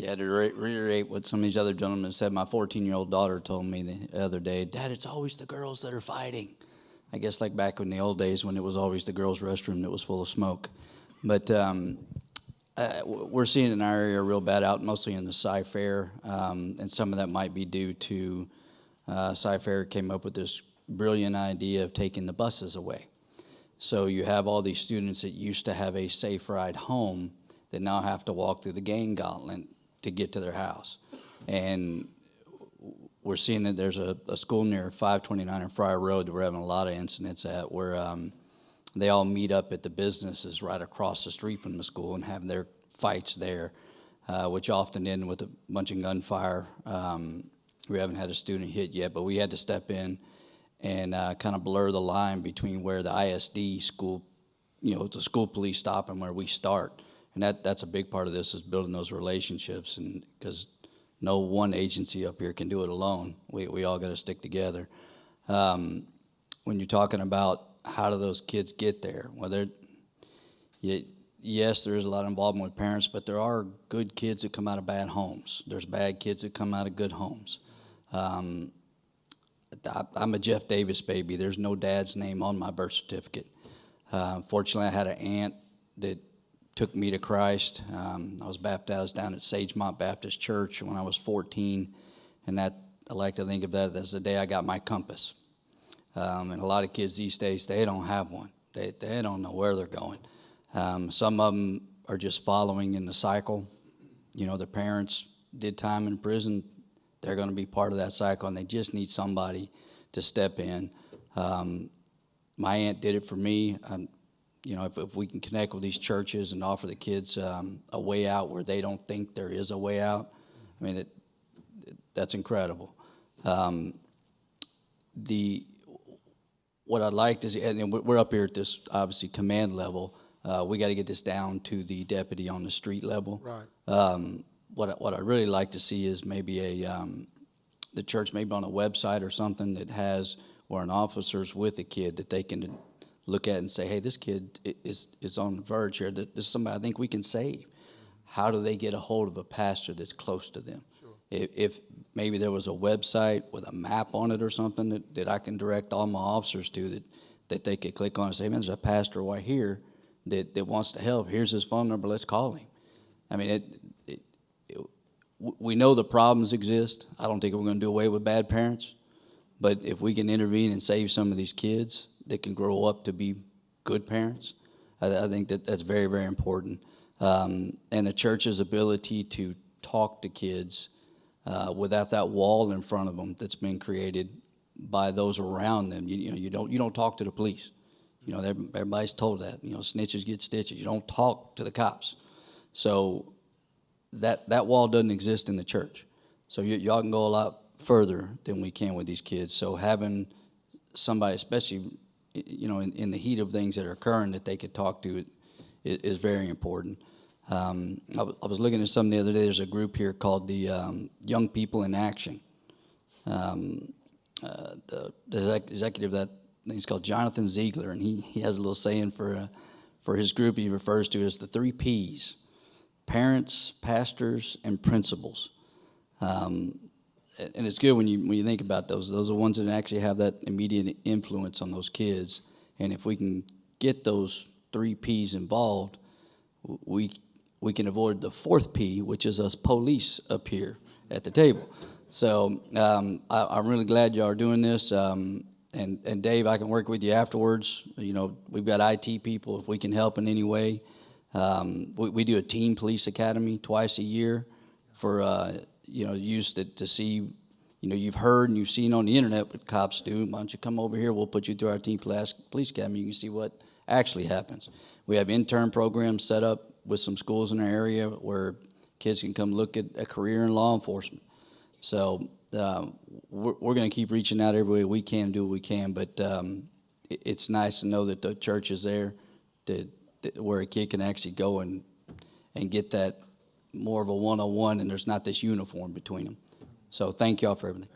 Yeah, to reiterate what some of these other gentlemen said, my 14-year-old daughter told me the other day, Dad, it's always the girls that are fighting. I guess like back in the old days when it was always the girls' restroom that was full of smoke. But we're seeing it in our area real bad out, mostly in the Cy-Fair, and some of that might be due to Cy-Fair came up with this brilliant idea of taking the buses away. So you have all these students that used to have a safe ride home that now have to walk through the gang gauntlet to get to their house. And we're seeing that there's a school near 529 and Friar Road that we're having a lot of incidents at where they all meet up at the businesses right across the street from the school and have their fights there, which often end with a bunch of gunfire. We haven't had a student hit yet, but we had to step in and kind of blur the line between where the ISD school, the school police stop and where we start. And that's a big part of this is building those relationships, and because no one agency up here can do it alone. We all got to stick together. When you're talking about how do those kids get there, yes, there is a lot of involvement with parents, but there are good kids that come out of bad homes. There's bad kids that come out of good homes. I'm a Jeff Davis baby. There's no dad's name on my birth certificate. Fortunately, I had an aunt that took me to Christ. I was baptized down at Sagemont Baptist Church when I was 14, and I like to think of that as the day I got my compass. And a lot of kids these days, they don't have one. They don't know where they're going. Some of them are just following in the cycle. Their parents did time in prison. They're going to be part of that cycle, and they just need somebody to step in. My aunt did it for me. If we can connect with these churches and offer the kids a way out where they don't think there is a way out, I mean, that's incredible. What I'd like to see, and we're up here at this, obviously, command level. We got to get this down to the deputy on the street level. Right. What I'd really like to see is maybe the church maybe on a website or something that has where an officer's with a kid that they can look at and say, hey, this kid is on the verge here. This is somebody I think we can save. How do they get a hold of a pastor that's close to them? Sure. If maybe there was a website with a map on it or something that I can direct all my officers to that they could click on and say, man, there's a pastor right here that wants to help. Here's his phone number. Let's call him. I mean, we know the problems exist. I don't think we're going to do away with bad parents. But if we can intervene and save some of these kids that can grow up to be good parents, I think that's very, very important. And the church's ability to talk to kids without that wall in front of them that's been created by those around them. You don't talk to the police. Everybody's told that. Snitches get stitches. You don't talk to the cops. So that wall doesn't exist in the church. So y'all can go a lot further than we can with these kids. So having somebody, especially in the heat of things that are occurring, that they could talk to is very important. I was looking at something the other day. There's a group here called the Young People in Action. The executive that he's called Jonathan Ziegler, and he has a little saying for his group. He refers to it as the 3 Ps: parents, pastors, and principals. And it's good when you think about those. Those are the ones that actually have that immediate influence on those kids. And if we can get those 3 Ps involved, we can avoid the 4th P, which is us police up here at the table. So I'm really glad y'all are doing this. And Dave, I can work with you afterwards. We've got IT people if we can help in any way. We do a teen police academy twice a year for use to see. You've heard and you've seen on the internet what cops do. Why don't you come over here? We'll put you through our teen police academy. You can see what actually happens. We have intern programs set up with some schools in our area where kids can come look at a career in law enforcement. So we're going to keep reaching out every way we can, do what we can. But it's nice to know that the church is there where a kid can actually go and get that more of a one-on-one, and there's not this uniform between them. So thank y'all for everything.